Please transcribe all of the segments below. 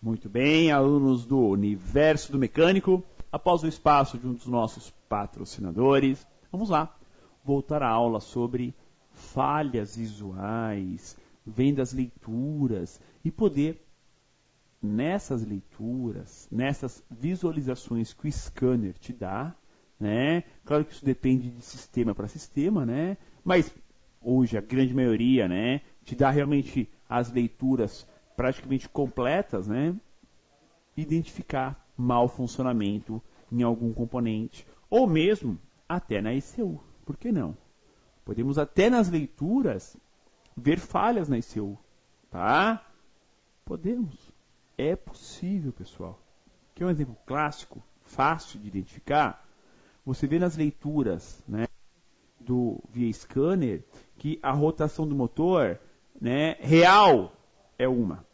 Muito bem, alunos do Universo do Mecânico, após o espaço de um dos nossos patrocinadores, vamos lá, voltar à aula sobre falhas visuais, vendo as leituras e poder, nessas leituras, nessas visualizações que o scanner te dá, né? Claro que isso depende de sistema para sistema, né? Mas hoje a grande maioria, né, te dá realmente as leituras praticamente completas, né? Identificar mau funcionamento em algum componente, ou mesmo até na ECU. Por que não? Podemos até nas leituras ver falhas na ECU, tá? Podemos. É possível, pessoal. Quer um exemplo clássico, fácil de identificar? Você vê nas leituras, né, do via scanner que a rotação do motor, né, real é uma,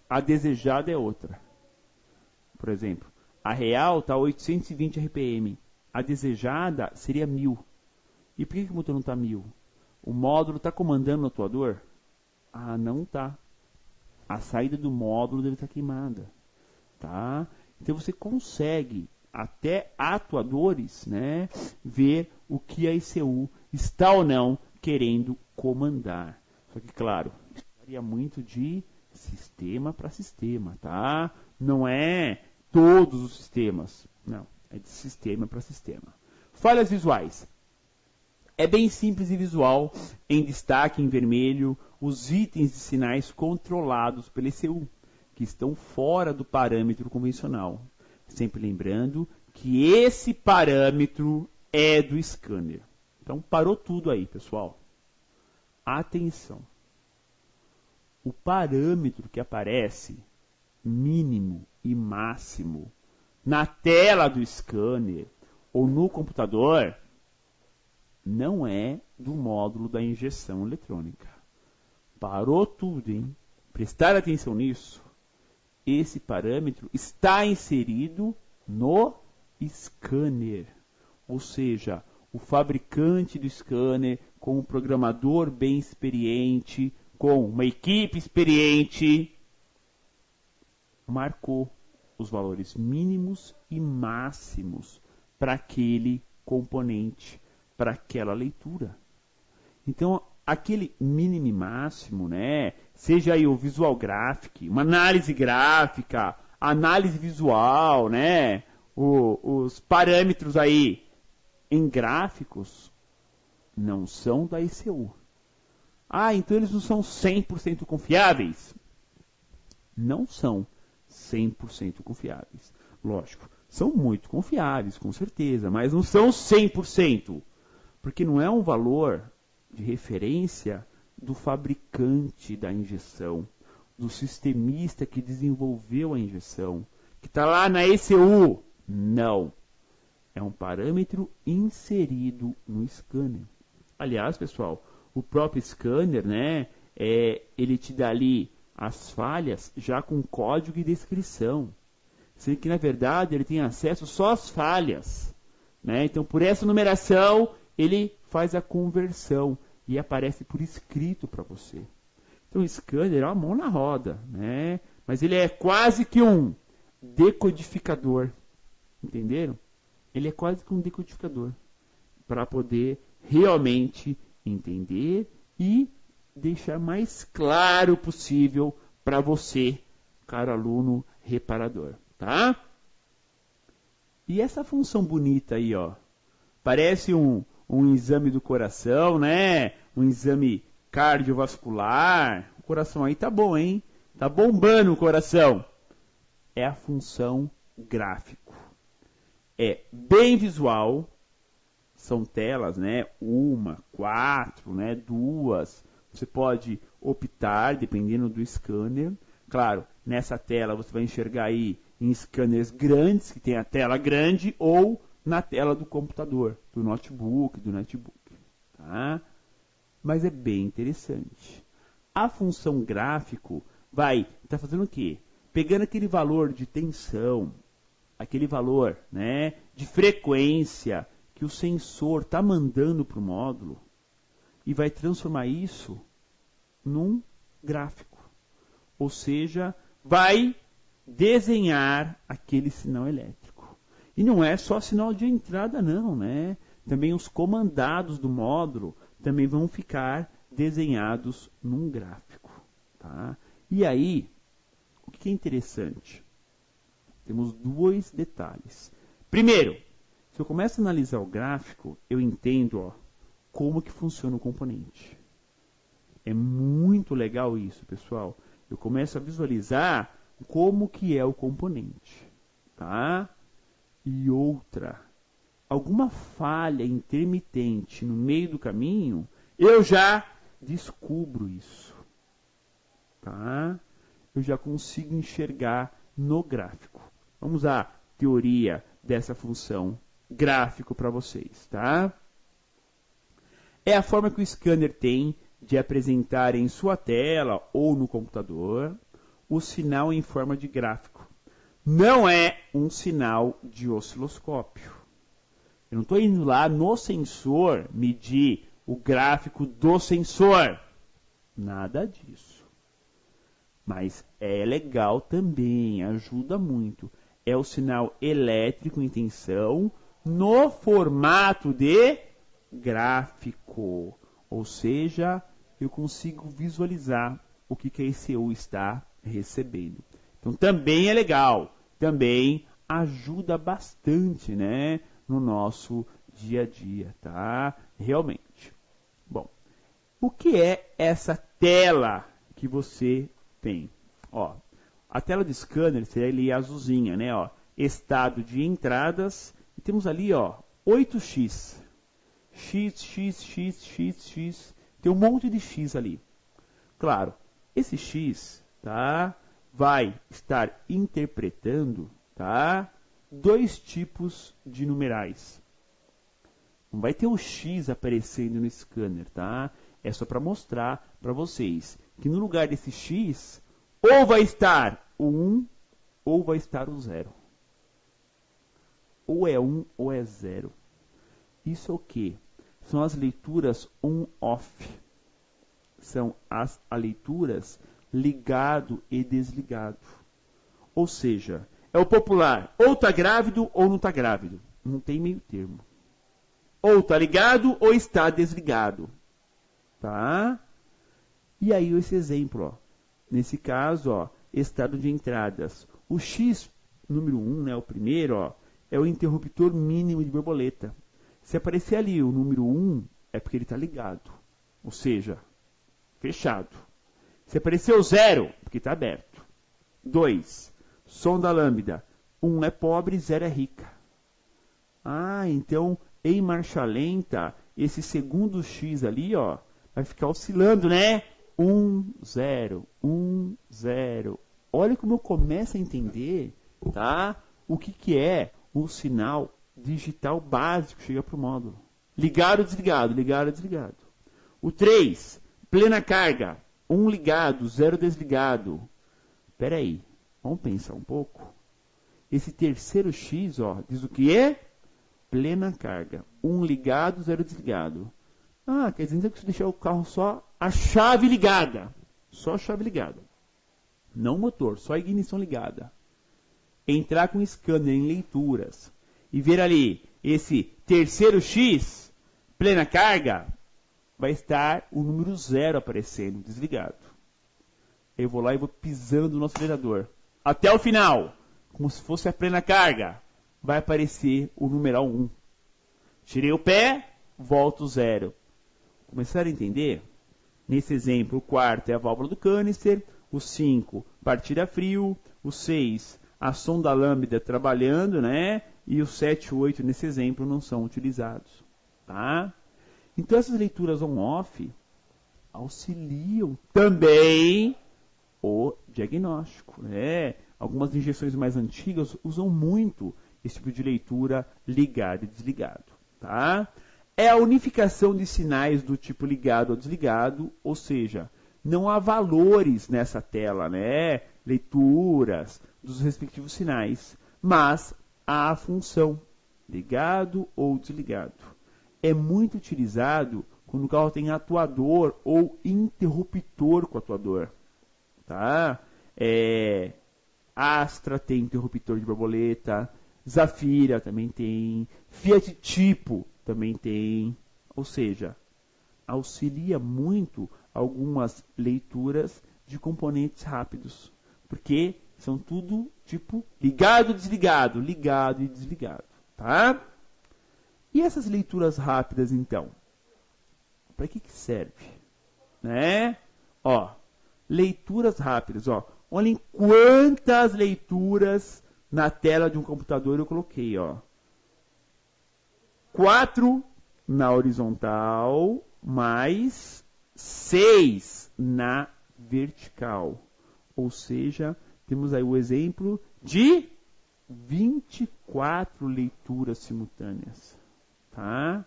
a desejada é outra. Por exemplo, a real está a 820 RPM, a desejada seria 1000. E por que o motor não está 1000? O módulo está comandando o atuador? Ah, não está. A saída do módulo deve estar queimada. Tá? Então você consegue, até atuadores, né, ver o que a ECU está ou não querendo comandar. Só que, claro, isso varia muito de sistema para sistema, tá? Não é todos os sistemas, não, é de sistema para sistema. Falhas visuais. É bem simples e visual, em destaque em vermelho, os itens de sinais controlados pela ECU, que estão fora do parâmetro convencional. Sempre lembrando que esse parâmetro é do scanner. Então, parou tudo aí, pessoal. Atenção. O parâmetro que aparece, mínimo e máximo, na tela do scanner ou no computador, não é do módulo da injeção eletrônica. Parou tudo, hein? Prestar atenção nisso. Esse parâmetro está inserido no scanner. Ou seja, o fabricante do scanner, com um programador bem experiente, com uma equipe experiente, marcou os valores mínimos e máximos para aquele componente, para aquela leitura. Então, aquele mínimo e máximo, né, seja aí o Visual Graphic, uma análise gráfica, análise visual, né, os parâmetros aí em gráficos não são da ECU. Ah, então eles não são 100% confiáveis? Não são 100% confiáveis. Lógico, são muito confiáveis, com certeza, mas não são 100%, porque não é um valor de referência do fabricante da injeção, do sistemista que desenvolveu a injeção, que está lá na ECU. Não. É um parâmetro inserido no scanner. Aliás, pessoal, o próprio scanner, né, ele te dá ali as falhas já com código e descrição. Sendo que, na verdade, ele tem acesso só às falhas, né? Então, por essa numeração, ele faz a conversão e aparece por escrito para você. Então, o scanner é uma mão na roda, né? Mas ele é quase que um decodificador. Entenderam? Ele é quase que um decodificador para poder realmente entender e deixar mais claro possível para você, caro aluno reparador, tá? E essa função bonita aí, ó, parece um exame do coração, né? Um exame cardiovascular. O coração aí tá bom, hein? Tá bombando o coração. É a função gráfico. É bem visual. São telas, né? 1, 4, né? 2. Você pode optar, dependendo do scanner. Claro, nessa tela você vai enxergar aí em scanners grandes, que tem a tela grande, ou na tela do computador, do notebook, tá? Mas é bem interessante. A função gráfico vai estar fazendo o quê? Pegando aquele valor de tensão, aquele valor, né, de frequência que o sensor está mandando para o módulo e vai transformar isso num gráfico. Ou seja, vai desenhar aquele sinal elétrico. E não é só sinal de entrada não, né? Também os comandados do módulo também vão ficar desenhados num gráfico. Tá? E aí, o que é interessante? Temos dois detalhes. Primeiro, se eu começo a analisar o gráfico, eu entendo como que funciona o componente. É muito legal isso, pessoal. Eu começo a visualizar como que é o componente. Tá? E outra, alguma falha intermitente no meio do caminho, eu já descubro isso. Tá? Eu já consigo enxergar no gráfico. Vamos à teoria dessa função gráfico para vocês. Tá? É a forma que o scanner tem de apresentar em sua tela ou no computador o sinal em forma de gráfico. Não é um sinal de osciloscópio. Eu não estou indo lá no sensor medir o gráfico do sensor. Nada disso. Mas é legal também, ajuda muito. É o sinal elétrico em tensão no formato de gráfico. Ou seja, eu consigo visualizar o que a ECU está recebendo. Então também é legal, também ajuda bastante, né, no nosso dia a dia, tá? Realmente. Bom, o que é essa tela que você tem? Ó, a tela de scanner seria ali azulzinha, né? Ó, estado de entradas e temos ali, ó, 8x. X. Tem um monte de X ali. Claro, esse X, tá, vai estar interpretando, tá, dois tipos de numerais. Não vai ter o X aparecendo no scanner, tá? É só para mostrar para vocês que no lugar desse X, ou vai estar o 1 ou vai estar o 0. Ou é 1 ou é 0. Isso é o quê? São as leituras on-off. São as leituras ligado e desligado. Ou seja, é o popular, ou está grávido ou não está grávido. Não tem meio termo. Ou está ligado ou está desligado. Tá? E aí esse exemplo, ó. Nesse caso, ó, estado de entradas. O X, número 1, né, o primeiro, ó, é o interruptor mínimo de borboleta. Se aparecer ali o número 1, é porque ele está ligado. Ou seja, fechado. Se aparecer o 0, porque está aberto. 2. Som da lambda. 1 é pobre, 0 é rica. Ah, então, em marcha lenta, esse segundo X ali, ó, vai ficar oscilando, né? 1, 0, 1, 0. Olha como eu começo a entender, tá? O que é o sinal digital básico que chega para o módulo. Ligado, desligado, ligado, desligado. O 3, plena carga. 1 ligado, 0 desligado. Espera aí, vamos pensar um pouco. Esse terceiro X, ó, diz o que é? Plena carga. 1 ligado, 0 desligado. Ah, quer dizer que se deixar o carro só a chave ligada. Só a chave ligada. Não o motor, só a ignição ligada. Entrar com o scanner em leituras e ver ali esse terceiro X, plena carga, vai estar o número 0 aparecendo, desligado. Eu vou lá e vou pisando no acelerador. Até o final, como se fosse a plena carga, vai aparecer o numeral 1. Tirei o pé, volto 0. Começaram a entender? Nesse exemplo, o quarto é a válvula do canister, o 5, partida frio, o 6, a sonda lambda trabalhando, né? E o 7 e 8 nesse exemplo não são utilizados. Tá? Então essas leituras on-off auxiliam também o diagnóstico. Né? Algumas injeções mais antigas usam muito esse tipo de leitura ligado e desligado. Tá? É a unificação de sinais do tipo ligado ou desligado, ou seja, não há valores nessa tela, né? Leituras dos respectivos sinais, mas à função, ligado ou desligado. É muito utilizado quando o carro tem atuador ou interruptor com atuador. Tá? Astra tem interruptor de borboleta, Zafira também tem, Fiat Tipo também tem. Ou seja, auxilia muito algumas leituras de componentes rápidos, porque são tudo tipo ligado, desligado, ligado e desligado, tá? E essas leituras rápidas, então, para que serve? Né? Ó, leituras rápidas, ó. Olhem quantas leituras na tela de um computador eu coloquei, ó. 4 na horizontal, mais 6 na vertical. Ou seja, temos aí o exemplo de 24 leituras simultâneas. Tá?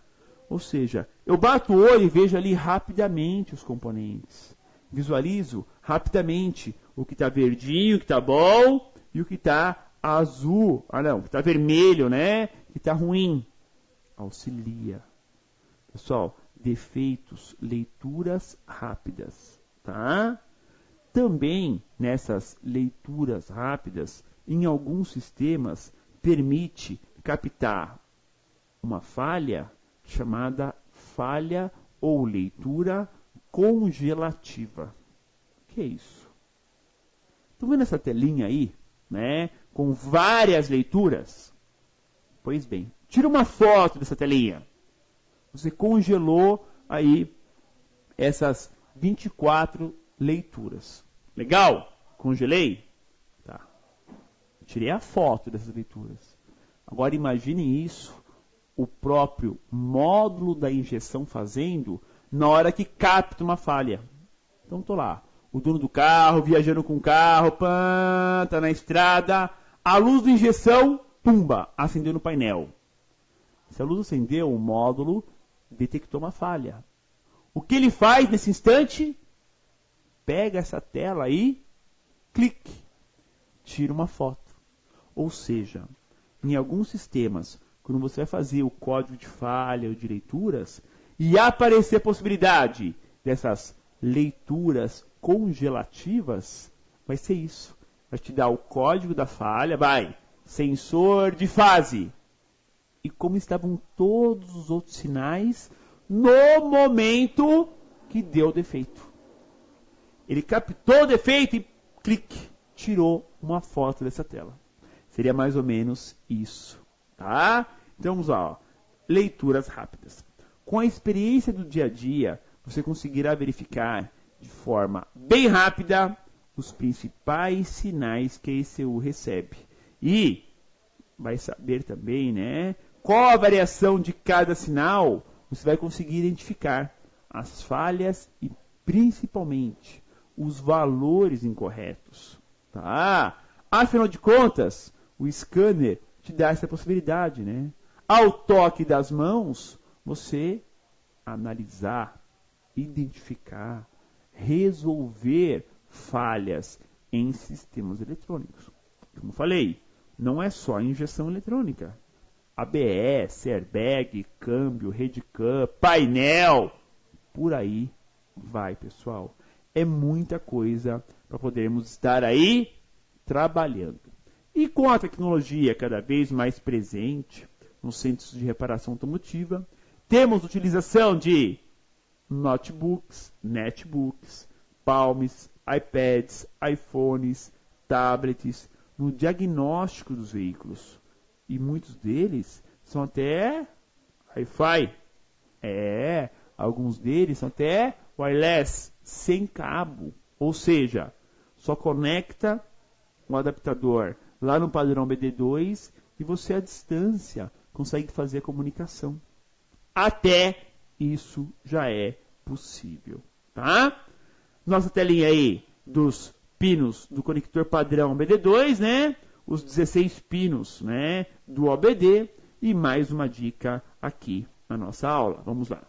Ou seja, eu bato o olho e vejo ali rapidamente os componentes. Visualizo rapidamente o que está verdinho, o que está bom, e o que está azul. O que está vermelho, né? O que está ruim. Auxilia. Pessoal, defeitos, leituras rápidas. Tá? Também, nessas leituras rápidas, em alguns sistemas, permite captar uma falha chamada falha ou leitura congelativa. O que é isso? Estão vendo essa telinha aí, né? Com várias leituras? Pois bem, tira uma foto dessa telinha. Você congelou aí essas 24 leituras. Legal? Congelei? Tá. Tirei a foto dessas leituras. Agora imagine isso, o próprio módulo da injeção fazendo na hora que capta uma falha. Então estou lá, o dono do carro, viajando com o carro, tá na estrada, a luz da injeção, pumba, acendeu no painel. Se a luz acendeu, o módulo detectou uma falha. O que ele faz nesse instante? Pega essa tela aí, clique, tira uma foto. Ou seja, em alguns sistemas, quando você vai fazer o código de falha ou de leituras, e aparecer a possibilidade dessas leituras congelativas, vai ser isso. Vai te dar o código da falha, sensor de fase. E como estavam todos os outros sinais no momento que deu o defeito. Ele captou o defeito e clique, tirou uma foto dessa tela. Seria mais ou menos isso. Tá? Então vamos lá, ó. Leituras rápidas. Com a experiência do dia a dia, você conseguirá verificar de forma bem rápida os principais sinais que a ECU recebe. E vai saber também, né, qual a variação de cada sinal. Você vai conseguir identificar as falhas e principalmente os valores incorretos. Tá? Afinal de contas, o scanner te dá essa possibilidade, né? Ao toque das mãos, você analisar, identificar, resolver falhas em sistemas eletrônicos. Como falei, não é só a injeção eletrônica. ABS, airbag, câmbio, headcam, painel, por aí vai, pessoal. É muita coisa para podermos estar aí trabalhando. E com a tecnologia cada vez mais presente nos centros de reparação automotiva, temos utilização de notebooks, netbooks, palms, iPads, iPhones, tablets, no diagnóstico dos veículos. E muitos deles são até Wi-Fi. Alguns deles são até wireless, sem cabo. Ou seja, só conecta um adaptador lá no padrão BD2 e você à distância consegue fazer a comunicação. Até isso já é possível. Tá? Nossa telinha aí dos pinos do conector padrão BD2, né? Os 16 pinos, né, do OBD e mais uma dica aqui na nossa aula. Vamos lá.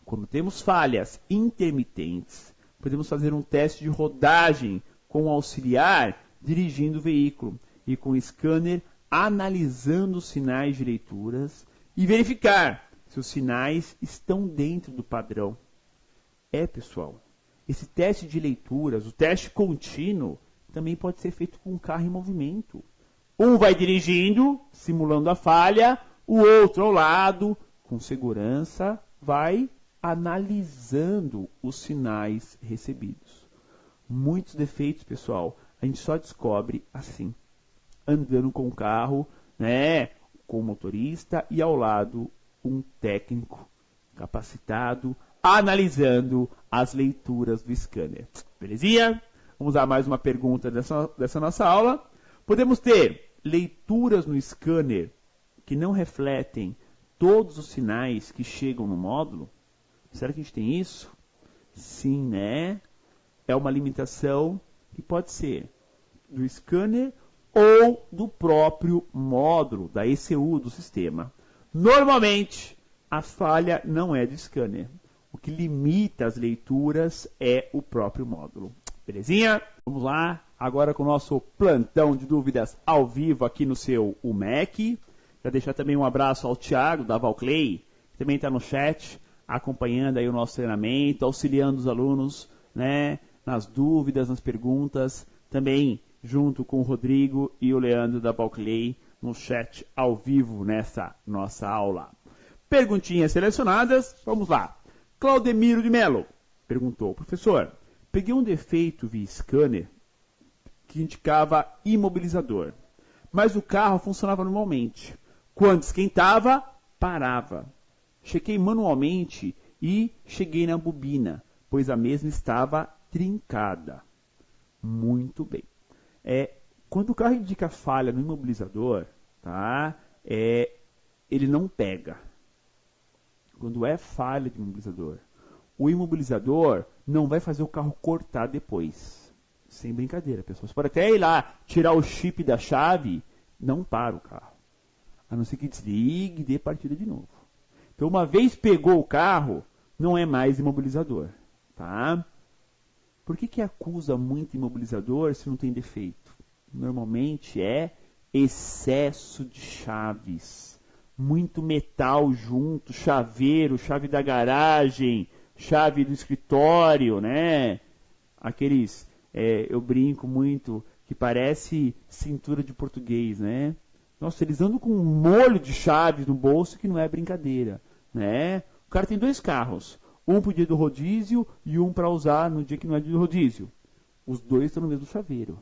Quando temos falhas intermitentes, podemos fazer um teste de rodagem com o auxiliar dirigindo o veículo e com o scanner analisando os sinais de leituras e verificar se os sinais estão dentro do padrão. Pessoal, esse teste de leituras, o teste contínuo, também pode ser feito com um carro em movimento. Um vai dirigindo, simulando a falha, o outro ao lado, com segurança, vai analisando os sinais recebidos. Muitos defeitos, pessoal, a gente só descobre assim, andando com o carro, né, com o motorista e ao lado um técnico capacitado, analisando as leituras do scanner. Belezinha? Vamos a mais uma pergunta dessa nossa aula. Podemos ter leituras no scanner que não refletem todos os sinais que chegam no módulo? Será que a gente tem isso? Sim, né? É uma limitação que pode ser do scanner ou do próprio módulo, da ECU do sistema. Normalmente, a falha não é do scanner. O que limita as leituras é o próprio módulo. Belezinha? Vamos lá, agora com o nosso plantão de dúvidas ao vivo aqui no seu UMEC. Já deixar também um abraço ao Thiago, da Valclay, que também está no chat, acompanhando aí o nosso treinamento, auxiliando os alunos, né, nas dúvidas, nas perguntas, também junto com o Rodrigo e o Leandro da Valclay no chat ao vivo nessa nossa aula. Perguntinhas selecionadas, vamos lá. Claudemiro de Mello perguntou: professor, peguei um defeito via scanner que indicava imobilizador, mas o carro funcionava normalmente. Quando esquentava, parava. Chequei manualmente e cheguei na bobina, pois a mesma estava trincada. Muito bem. Quando o carro indica falha no imobilizador, tá? Ele não pega. Quando é falha de imobilizador, o imobilizador não vai fazer o carro cortar depois. Sem brincadeira, pessoal. Você pode até ir lá, tirar o chip da chave, não para o carro. A não ser que desligue e dê partida de novo. Então, uma vez pegou o carro, não é mais imobilizador. Tá? Por que acusa muito imobilizador se não tem defeito? Normalmente é excesso de chaves. Muito metal junto, chaveiro, chave da garagem, chave do escritório, né? Aqueles, eu brinco muito, que parece cintura de português, né? Nossa, eles andam com um molho de chaves no bolso que não é brincadeira, né? O cara tem 2 carros, um para o dia do rodízio e um para usar no dia que não é dia do rodízio. Os 2 estão no mesmo chaveiro.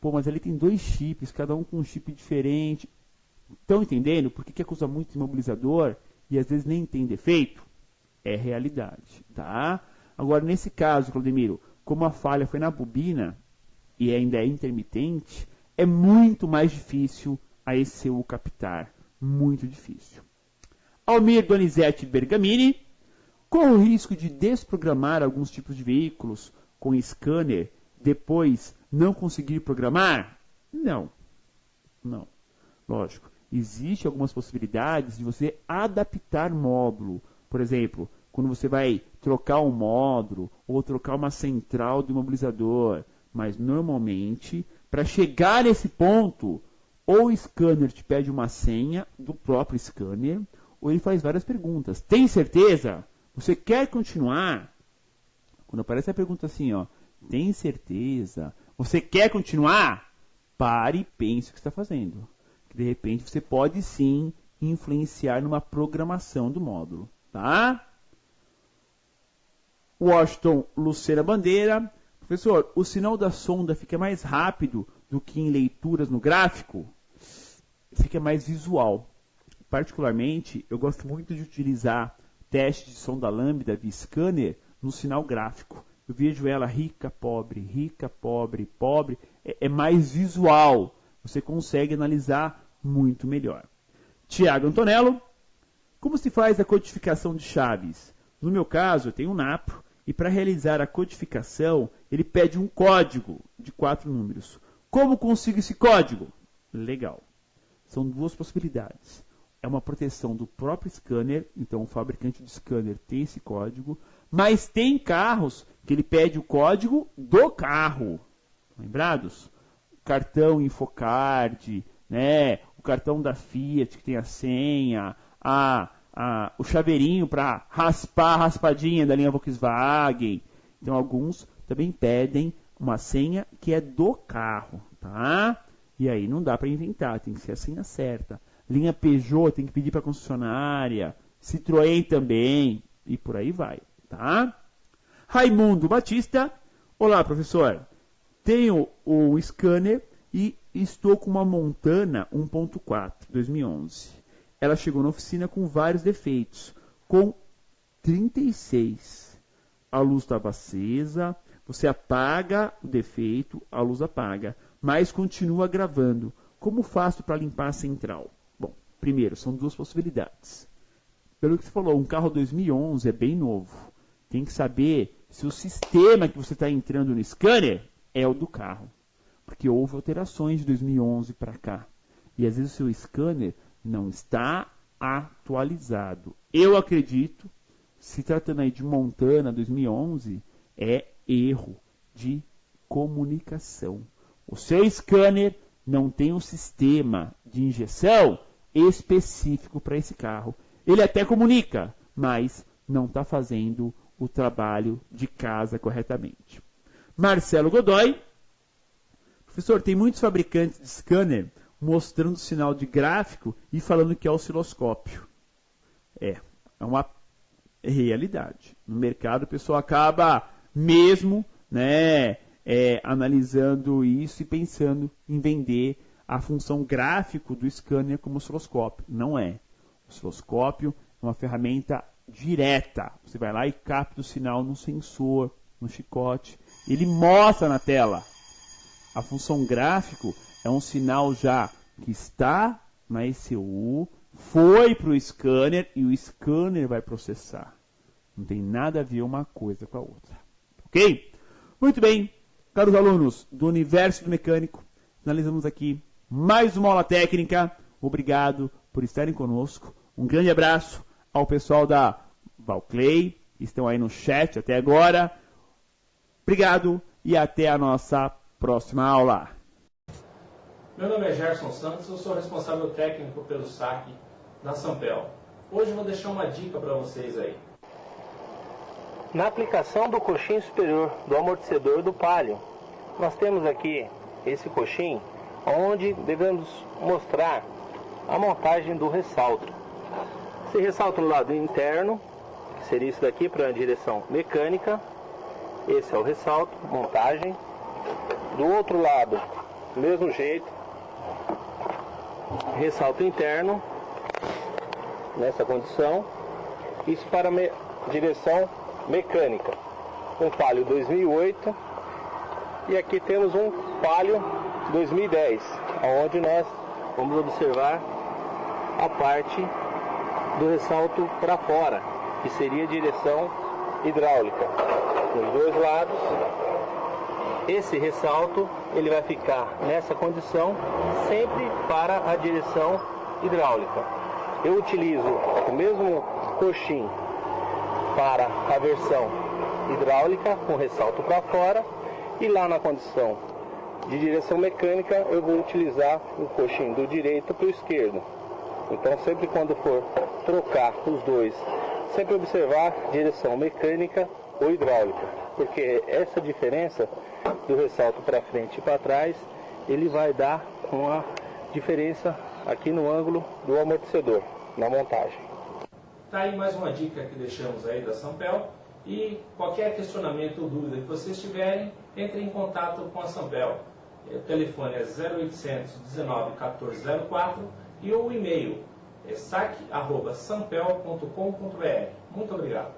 Pô, mas ali tem 2 chips, cada um com um chip diferente. Estão entendendo por que acusa muito imobilizador e às vezes nem tem defeito? É realidade, tá? Agora, nesse caso, Claudemiro, como a falha foi na bobina e ainda é intermitente, é muito mais difícil a ECU captar. Muito difícil. Almir Donizete Bergamini: corre o risco de desprogramar alguns tipos de veículos com scanner, depois não conseguir programar? Não. Não. Lógico. Existem algumas possibilidades de você adaptar módulo. Por exemplo, quando você vai trocar um módulo ou trocar uma central do imobilizador. Mas normalmente, para chegar nesse ponto, ou o scanner te pede uma senha do próprio scanner, ou ele faz várias perguntas. Tem certeza? Você quer continuar? Quando aparece a pergunta assim, ó, tem certeza? Você quer continuar? Pare e pense o que está fazendo. De repente você pode sim influenciar numa programação do módulo, tá? Washington Lucena Bandeira: professor, o sinal da sonda fica mais rápido do que em leituras no gráfico? Fica mais visual. Particularmente, eu gosto muito de utilizar teste de sonda lambda via scanner no sinal gráfico. Eu vejo ela rica, pobre, pobre. É mais visual. Você consegue analisar muito melhor. Tiago Antonello: como se faz a codificação de chaves? No meu caso, eu tenho um NAPRO e para realizar a codificação, ele pede um código de 4 números. Como consigo esse código? Legal. São 2 possibilidades. É uma proteção do próprio scanner, então o fabricante de scanner tem esse código, mas tem carros que ele pede o código do carro. Lembrados? Cartão Infocard, né? O cartão da Fiat que tem a senha, o chaveirinho para raspar a raspadinha da linha Volkswagen. Então alguns também pedem uma senha que é do carro, tá? E aí não dá para inventar, tem que ser a senha certa. Linha Peugeot tem que pedir para a concessionária, Citroën também, e por aí vai, tá? Raimundo Batista, olá professor, tenho o scanner e estou com uma Montana 1.4 2011. Ela chegou na oficina com vários defeitos, com 36. A luz estava acesa, você apaga o defeito, a luz apaga, mas continua gravando. Como faço para limpar a central? Bom, primeiro, são duas possibilidades. Pelo que você falou, um carro 2011 é bem novo. Tem que saber se o sistema que você está entrando no scanner é o do carro. Porque houve alterações de 2011 para cá. E às vezes o seu scanner não está atualizado. Eu acredito, se tratando aí de Montana 2011, é erro de comunicação. O seu scanner não tem um sistema de injeção específico para esse carro. Ele até comunica, mas não está fazendo o trabalho de casa corretamente. Marcelo Godoy. Professor, tem muitos fabricantes de scanner mostrando sinal de gráfico e falando que é osciloscópio. É uma realidade. No mercado o pessoal acaba mesmo, né, analisando isso e pensando em vender a função gráfico do scanner como osciloscópio. Não é. O osciloscópio é uma ferramenta direta. Você vai lá e capta o sinal no sensor, no chicote. Ele mostra na tela. A função gráfico é um sinal já que está na ECU, foi para o scanner e o scanner vai processar. Não tem nada a ver uma coisa com a outra. Ok? Muito bem, caros alunos do Universo do Mecânico, finalizamos aqui mais uma aula técnica. Obrigado por estarem conosco. Um grande abraço ao pessoal da Valclay, que estão aí no chat até agora. Obrigado e até a nossa próxima aula. Meu nome é Gerson Santos, eu sou responsável técnico pelo saque da Sampel. Hoje eu vou deixar uma dica para vocês aí. Na aplicação do coxim superior do amortecedor do Palio, nós temos aqui esse coxim, onde devemos mostrar a montagem do ressalto. Esse ressalto no lado interno, que seria isso daqui para a direção mecânica. Esse é o ressalto, montagem. Do outro lado, do mesmo jeito, ressalto interno, nessa condição. Isso para direção mecânica. Um Palio 2008 e aqui temos um Palio 2010, onde nós vamos observar a parte do ressalto para fora, que seria direção hidráulica. Nos dois lados, esse ressalto ele vai ficar nessa condição sempre para a direção hidráulica. Eu utilizo o mesmo coxim para a versão hidráulica com ressalto para fora, e lá na condição de direção mecânica eu vou utilizar o coxim do direito para o esquerdo. Então sempre quando for trocar os dois, sempre observar direção mecânica ou hidráulica, porque essa diferença do ressalto para frente e para trás, ele vai dar uma diferença aqui no ângulo do amortecedor, na montagem. Tá aí mais uma dica que deixamos aí da Sampel, e qualquer questionamento ou dúvida que vocês tiverem, entre em contato com a Sampel. O telefone é 0800 19 1404 e o e-mail é saque@sampel.com.br. Muito obrigado.